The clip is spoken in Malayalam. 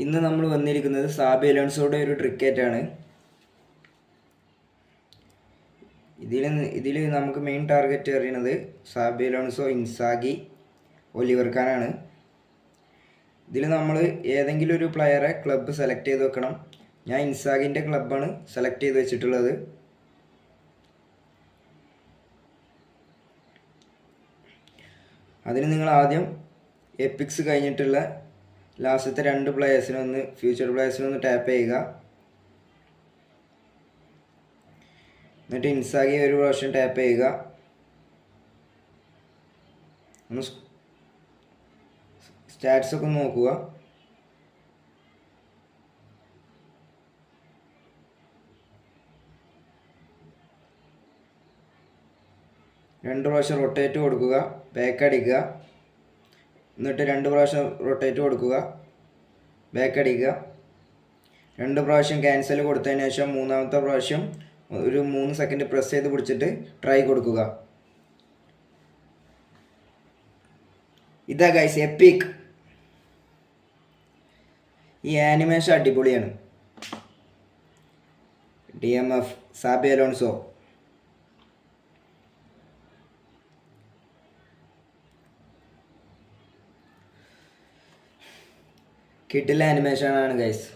ഇന്ന് നമ്മൾ വന്നിരിക്കുന്നത് സാബി അലോൺസോയുടെ ഒരു ട്രിക്കറ്റാണ്. ഇതിൽ നമുക്ക് മെയിൻ ടാർഗറ്റ് അറിയുന്നത് സാബി അലോൺസോ, ഇൻസാഗി, ഒലിവർ ഖാനാണ്. ഇതിൽ നമ്മൾ ഏതെങ്കിലും ഒരു പ്ലെയറെ ക്ലബ്ബ് സെലക്ട് ചെയ്ത് വെക്കണം. ഞാൻ ഇൻസാഗിൻ്റെ ക്ലബ്ബാണ് സെലക്ട് ചെയ്ത് വെച്ചിട്ടുള്ളത്. അതിന് നിങ്ങൾ ആദ്യം എപ്പിക്സ് കഴിഞ്ഞിട്ടുള്ള ലാസ്റ്റത്തെ 2 പ്ലെയേഴ്സിനൊന്ന് ഫ്യൂച്ചർ പ്ലെയേഴ്സിനൊന്ന് ടാപ്പ് ചെയ്യുക. എന്നിട്ട് ഇൻസാഗി ഒരു പ്രാവശ്യം ടാപ്പ് ചെയ്യുക. ഒന്ന് സ്റ്റാറ്റ്സ് ഒക്കെ നോക്കുക. രണ്ട് പ്രാവശ്യം റൊട്ടേറ്റ് കൊടുക്കുക, ബാക്ക് അടിക്കുക. എന്നിട്ട് 2 പ്രാവശ്യം റൊട്ടേറ്റ് കൊടുക്കുക, ബാക്ക് അടിക്കുക. 2 പ്രാവശ്യം ക്യാൻസൽ കൊടുത്തതിന് ശേഷം 3ാമത്തെ പ്രാവശ്യം ഒരു 3 സെക്കൻഡ് പ്രസ് ചെയ്ത് പിടിച്ചിട്ട് ട്രൈ കൊടുക്കുക. ഇതാ ഗൈസ് എപ്പിക്. ഈ ആനിമേഷൻ അടിപൊളിയാണ്. DMF Xabi Alonso. കിട്ടില്ല ആനിമേഷൻ ആണ് ഗൈസ്.